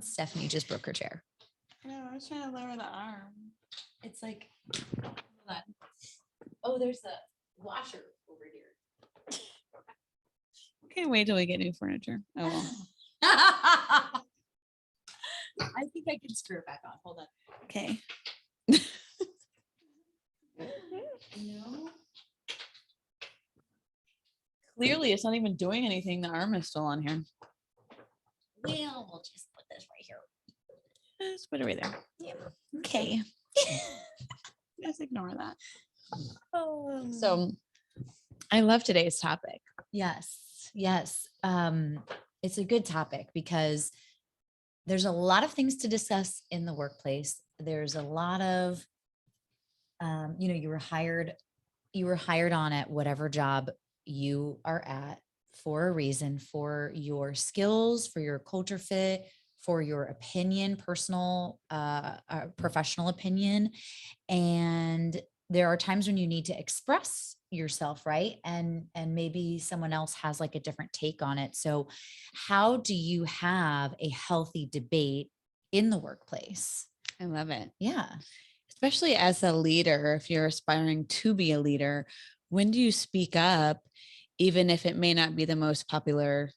Stephanie just broke her chair. No, I was trying to lower the arm. It's like, hold on. Oh, there's a washer over here. Okay, wait till we get new furniture. Oh well. I think I can screw it back on. Hold on. Okay. No. Clearly, it's not even doing anything. The arm is still on here. Well, we'll just put this right here. Just put it right there. Yeah. Okay. Just ignore that. Oh. So, I love today's topic. Yes. It's a good topic because there's a lot of things to discuss in the workplace. There's a lot of, you were hired on at whatever job you are at for a reason, for your skills, for your culture fit, for your opinion, personal, professional opinion. And there are times when you need to express yourself, right? And maybe someone else has like a different take on it. So how do you have a healthy debate in the workplace? I love it. Yeah. Especially as a leader, if you're aspiring to be a leader, when do you speak up, even if it may not be the most popular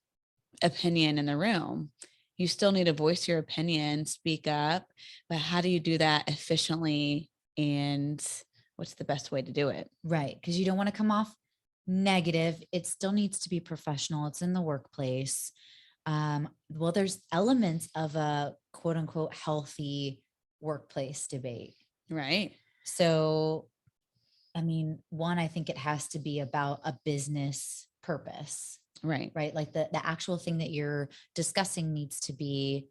opinion in the room? You still need to voice your opinion, speak up, but how do you do that efficiently? And what's the best way to do it? Right. Because you don't want to come off negative. It still needs to be professional. It's in the workplace. Well, there's elements of a quote unquote healthy workplace debate. Right. So, I mean, one, I think it has to be about a business purpose. Right. Like the actual thing that you're discussing needs to be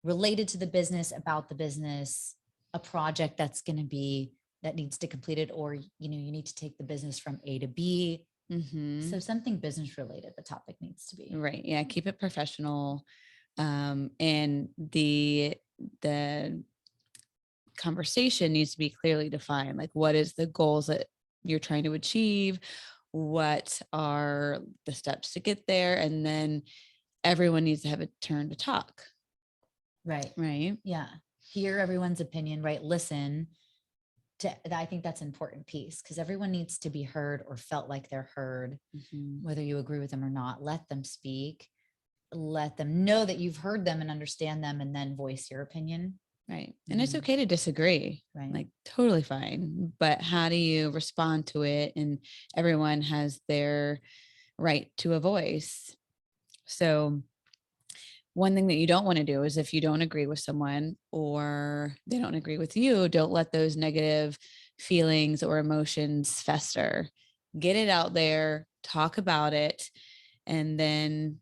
related to the business, about the business, a project that needs to complete it, or, you need to take the business from A to B. Mm-hmm. So something business related, the topic needs to be. Right. Yeah. Keep it professional. And the conversation needs to be clearly defined. Like, what is the goals that you're trying to achieve? What are the steps to get there? And then everyone needs to have a turn to talk. Right. Right. Yeah. Hear everyone's opinion, right? Listen to, I think that's an important piece because everyone needs to be heard or felt like they're heard, whether you agree with them or not. Let them speak, let them know that you've heard them and understand them, and then voice your opinion. Right. And it's okay to disagree. Right. Like, totally fine. But how do you respond to it? And everyone has their right to a voice. So one thing that you don't want to do is, if you don't agree with someone or they don't agree with you, don't let those negative feelings or emotions fester. Get it out there, talk about it, and then,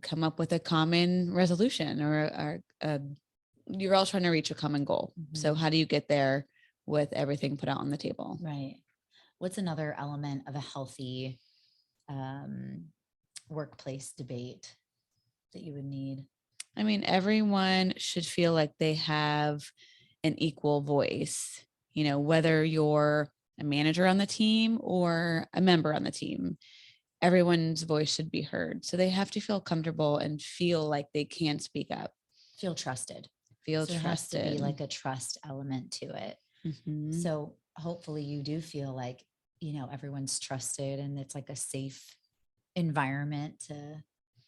come up with a common resolution or you're all trying to reach a common goal. So how do you get there with everything put out on the table? Right. What's another element of a healthy workplace debate that you would need? I mean, everyone should feel like they have an equal voice, whether you're a manager on the team or a member on the team, everyone's voice should be heard. So they have to feel comfortable and feel like they can speak up. Feel trusted. Feel so trusted. It has to be like a trust element to it. Mm-hmm. So hopefully you do feel like, everyone's trusted and it's like a safe environment to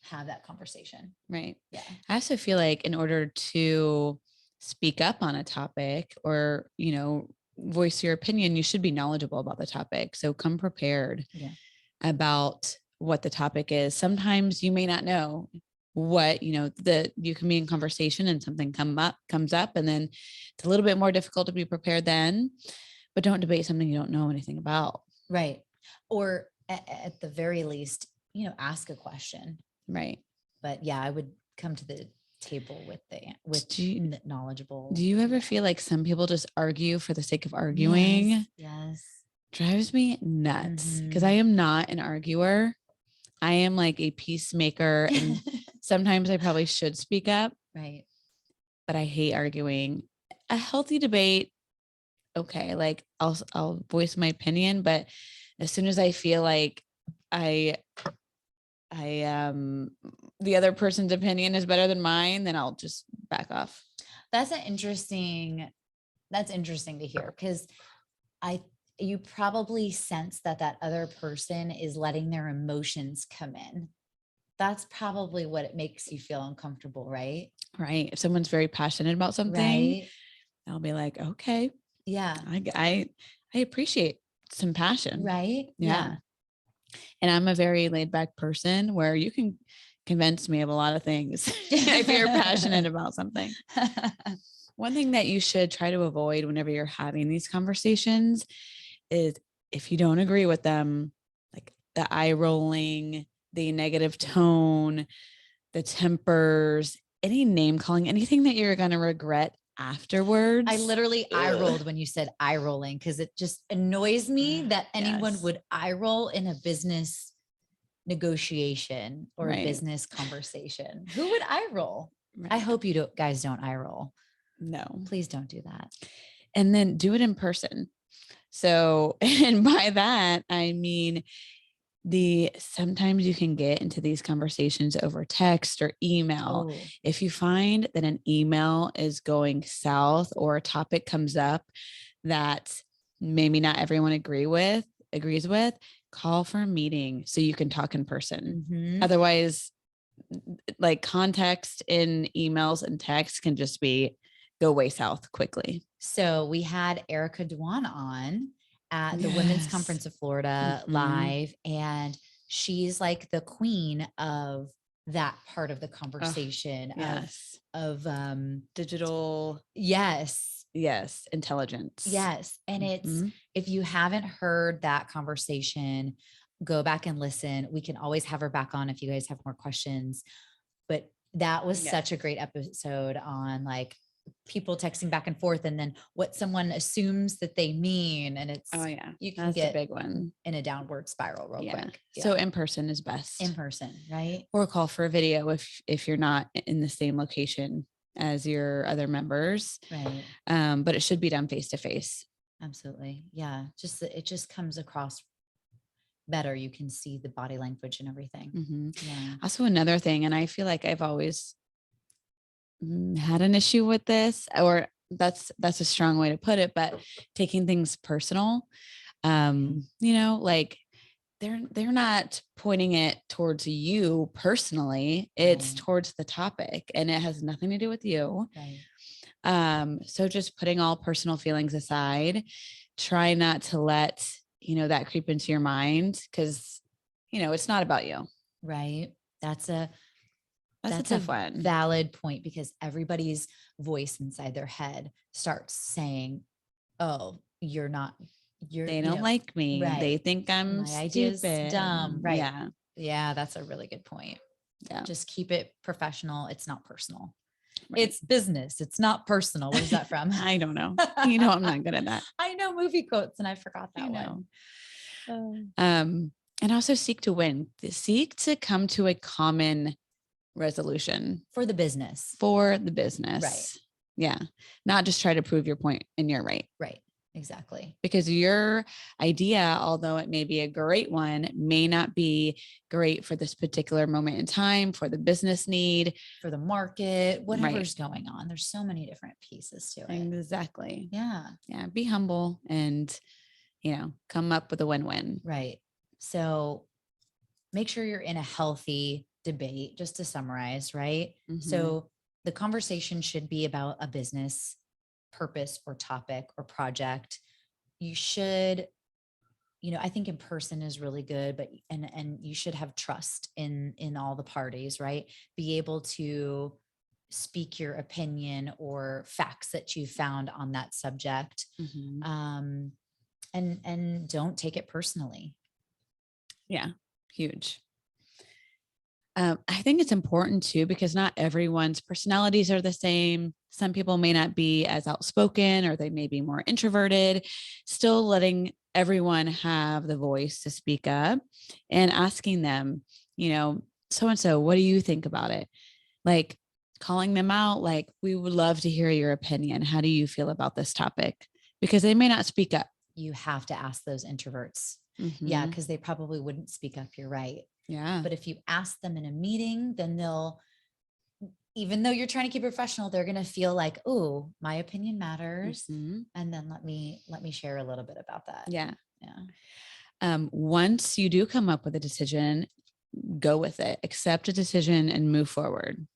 have that conversation. Right. Yeah. I also feel like in order to speak up on a topic or, voice your opinion, you should be knowledgeable about the topic. So come prepared about what the topic is. Sometimes you may not know what, you can be in conversation and something comes up, and then it's a little bit more difficult to be prepared then, but don't debate something you don't know anything about. Right. Or at the very least, ask a question. Right. But yeah, I would come to the table with knowledgeable. Do you ever feel like some people just argue for the sake of arguing? Yes. Drives me nuts because I am not an arguer. I am like a peacemaker, and sometimes I probably should speak up. Right. But I hate arguing. A healthy debate, okay, like I'll voice my opinion, but as soon as I feel like I the other person's opinion is better than mine, then I'll just back off. That's interesting to hear, because you probably sense that other person is letting their emotions come in. That's probably what it makes you feel uncomfortable, right? Right. If someone's very passionate about something, Right. I'll be like, okay, Yeah. I appreciate some passion. Right. Yeah. And I'm a very laid back person where you can convince me of a lot of things if you're passionate about something. One thing that you should try to avoid whenever you're having these conversations is, if you don't agree with them, like the eye rolling, the negative tone, the tempers, any name calling, anything that you're going to regret afterwards. I literally eye rolled when you said eye rolling, because it just annoys me that anyone Yes. would eye roll in a business negotiation or a Right. business conversation. Who would eye roll? Right. I hope you guys don't eye roll. No. Please don't do that. And then do it in person. So, and by that, I mean, sometimes you can get into these conversations over text or email. Oh, If you find that an email is going south, or a topic comes up that maybe not everyone agrees with, call for a meeting so you can talk in person. mhm. Otherwise, like, context in emails and text can just go way south quickly. So we had Erica Dwan on at the Women's Yes. Conference of Florida Mhm. live, and she's like the queen of that part of the conversation Yes. of Digital. yes, Yes. Intelligence. yes. And it's, Mhm. if you haven't heard that conversation, go back and listen. We can always have her back on if you guys have more questions. But that was such a great episode on like people texting back and forth, and then what someone assumes that they mean. And it's, Oh yeah, you can that's get a big one. in a downward spiral real quick. So in person is best. In person, right? Or call for a video if you're not in the same location as your other members. Right. But it should be done face to face. Absolutely. Yeah. It just comes across better. You can see the body language and everything. Mhm. Yeah. Also, another thing, and I feel like I've always had an issue with this, or that's a strong way to put it, but taking things personal. Like, they're not pointing it towards you personally. It's Right. towards the topic, and it has nothing to do with you. Right. So just putting all personal feelings aside, try not to let, that creep into your mind, because, it's not about you. Right. That's a tough one. valid point, because everybody's voice inside their head starts saying, oh, They don't like me. right. They think I'm My idea's stupid. dumb. Right. Yeah. Yeah. That's a really good point. Yeah. Just keep it professional. It's not personal. Right. It's business. It's not personal. What is that from? I don't know. I'm not good at that. I know movie quotes and I forgot that one. And also seek to win. Seek to come to a common resolution for the business. Right. Yeah. Not just try to prove your point and you're right. Right. Exactly. Because your idea, although it may be a great one, may not be great for this particular moment in time, for the business need, for the market, whatever's going on. There's so many different pieces to it. Exactly. Yeah. Yeah. Be humble and, come up with a win-win. Right. So make sure you're in a healthy debate, just to summarize, right? Mm-hmm. So the conversation should be about a business purpose or topic or project. You should, I think in person is really good, but, and you should have trust in all the parties, right? Be able to speak your opinion or facts that you found on that subject. Mm-hmm. And don't take it personally. Yeah. Huge. I think it's important too, because not everyone's personalities are the same. Some people may not be as outspoken, or they may be more introverted. Still letting everyone have the voice to speak up and asking them, so-and-so, what do you think about it? Like, calling them out, like, we would love to hear your opinion. How do you feel about this topic? Because they may not speak up. You have to ask those introverts. Mm-hmm. Yeah, because they probably wouldn't speak up. You're right. Yeah. But if you ask them in a meeting, then even though you're trying to keep it professional, they're going to feel like, oh, my opinion matters. Mhm. And then let me share a little bit about that. Yeah. Yeah. Once you do come up with a decision, go with it, accept a decision and move forward.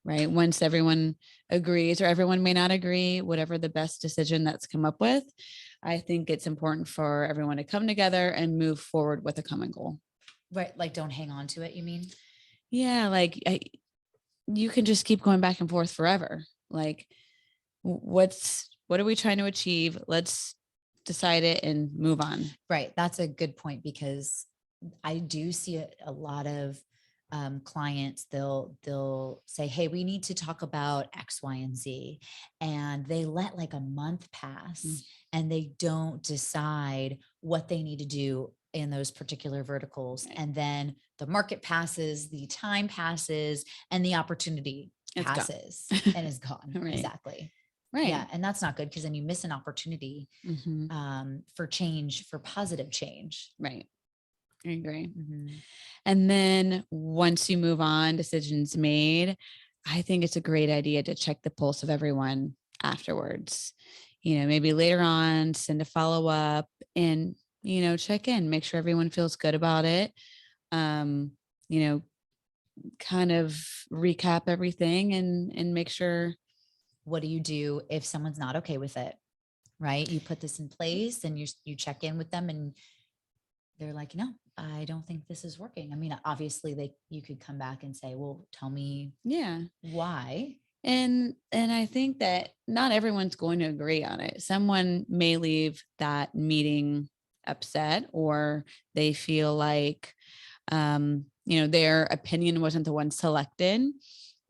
Right. Once everyone agrees, or everyone may not agree, whatever the best decision that's come up with, I think it's important for everyone to come together and move forward with a common goal. Right. Like, don't hang on to it, you mean? Yeah. You can just keep going back and forth forever. Like, what are we trying to achieve? Let's decide it and move on. Right. That's a good point, because I do see a lot of clients. They'll say, hey, we need to talk about X, Y, and Z. And they let like a month pass and they don't decide what they need to do in those particular verticals. Right. And then the market passes, the time passes, and the opportunity passes and is gone. Right. Exactly. Right. Yeah. And that's not good, because then you miss an opportunity for change, for positive change. Right. I agree. And then once you move on, decisions made, I think it's a great idea to check the pulse of everyone afterwards. Maybe later on, send a follow up and, check in, make sure everyone feels good about it. You know, kind of recap everything and make sure. What do you do if someone's not okay with it? Right? You put this in place and you check in with them and they're like, no, I don't think this is working. I mean, obviously you could come back and say, well, tell me why. And I think that not everyone's going to agree on it. Someone may leave that meeting upset, or they feel like, their opinion wasn't the one selected.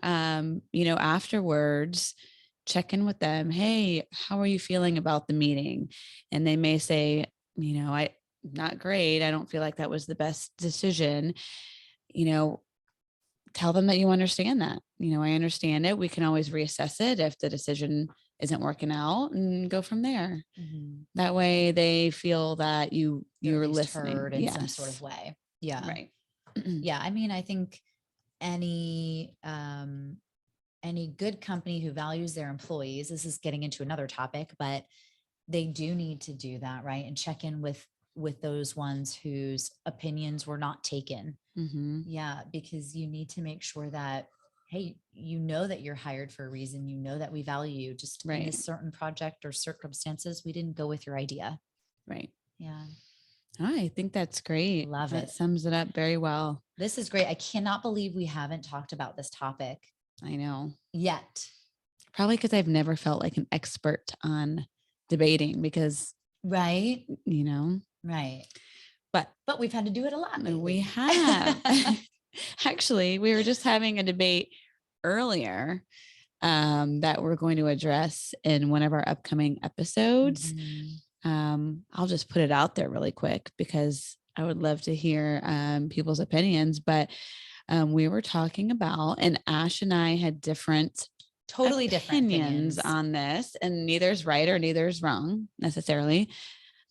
Afterwards, check in with them. Hey, how are you feeling about the meeting? And they may say, not great. I don't feel like that was the best decision. Tell them that you understand that. I understand it. We can always reassess it if the decision isn't working out and go from there. That way they feel that you're listening. Heard in some sort of way. Yeah. Right. Yeah. I mean, I think any good company who values their employees, this is getting into another topic, but they do need to do that, right? And check in with those ones whose opinions were not taken. Yeah, because you need to make sure that, hey, that you're hired for a reason. That we value you. Just in this certain project or circumstances, we didn't go with your idea. Right. Yeah. I think that's great. Love that it. Sums it up very well. This is great. I cannot believe we haven't talked about this topic. I know. Yet. Probably because I've never felt like an expert on debating, because, right. Right. But we've had to do it a lot lately. We have. Actually, we were just having a debate earlier that we're going to address in one of our upcoming episodes. I'll just put it out there really quick because I would love to hear people's opinions. But we were talking about, and Ash and I had totally different opinions on this, and neither's right or neither's wrong necessarily.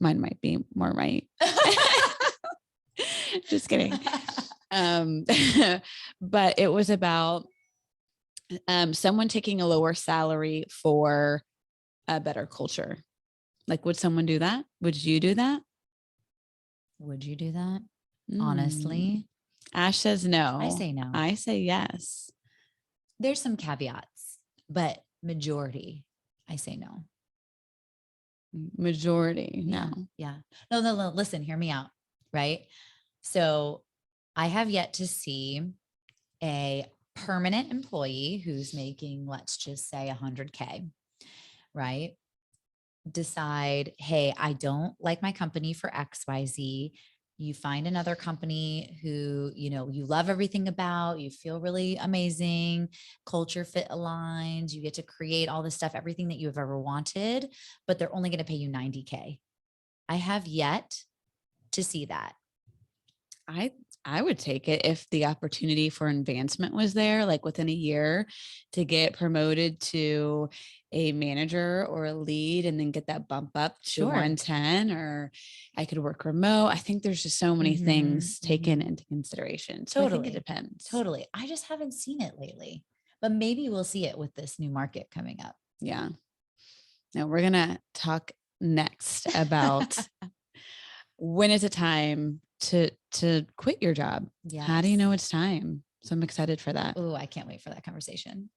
Mine might be more right. Just kidding. But it was about someone taking a lower salary for a better culture. Like, would someone do that? Would you do that? Would you do that? Honestly, Ash says no. I say no. I say yes. There's some caveats, but majority, I say no. Majority, no. Yeah. No, listen, hear me out. Right. So I have yet to see a permanent employee who's making, let's just say 100K, right? Decide, hey, I don't like my company for XYZ. You find another company who, you love everything about, you feel really amazing, culture fit aligned, you get to create all this stuff, everything that you've ever wanted, but they're only going to pay you 90K. I have yet to see that. I would take it if the opportunity for advancement was there, like within a year to get promoted to a manager or a lead and then get that bump up to Sure. 110, or I could work remote. I think there's just so many Mhm, things taken mhm. into consideration. So I think it Totally. depends. Totally. I just haven't seen it lately, but maybe we'll see it with this new market coming up. Yeah. Now we're going to talk next about when is it time to quit your job? How do you Yes. know it's time? So I'm excited for that. Oh, I can't wait for that conversation.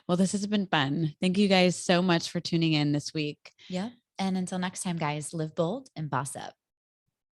Well, this has been fun. Thank you guys so much for tuning in this week. Yep. And until next time, guys, live bold and boss up.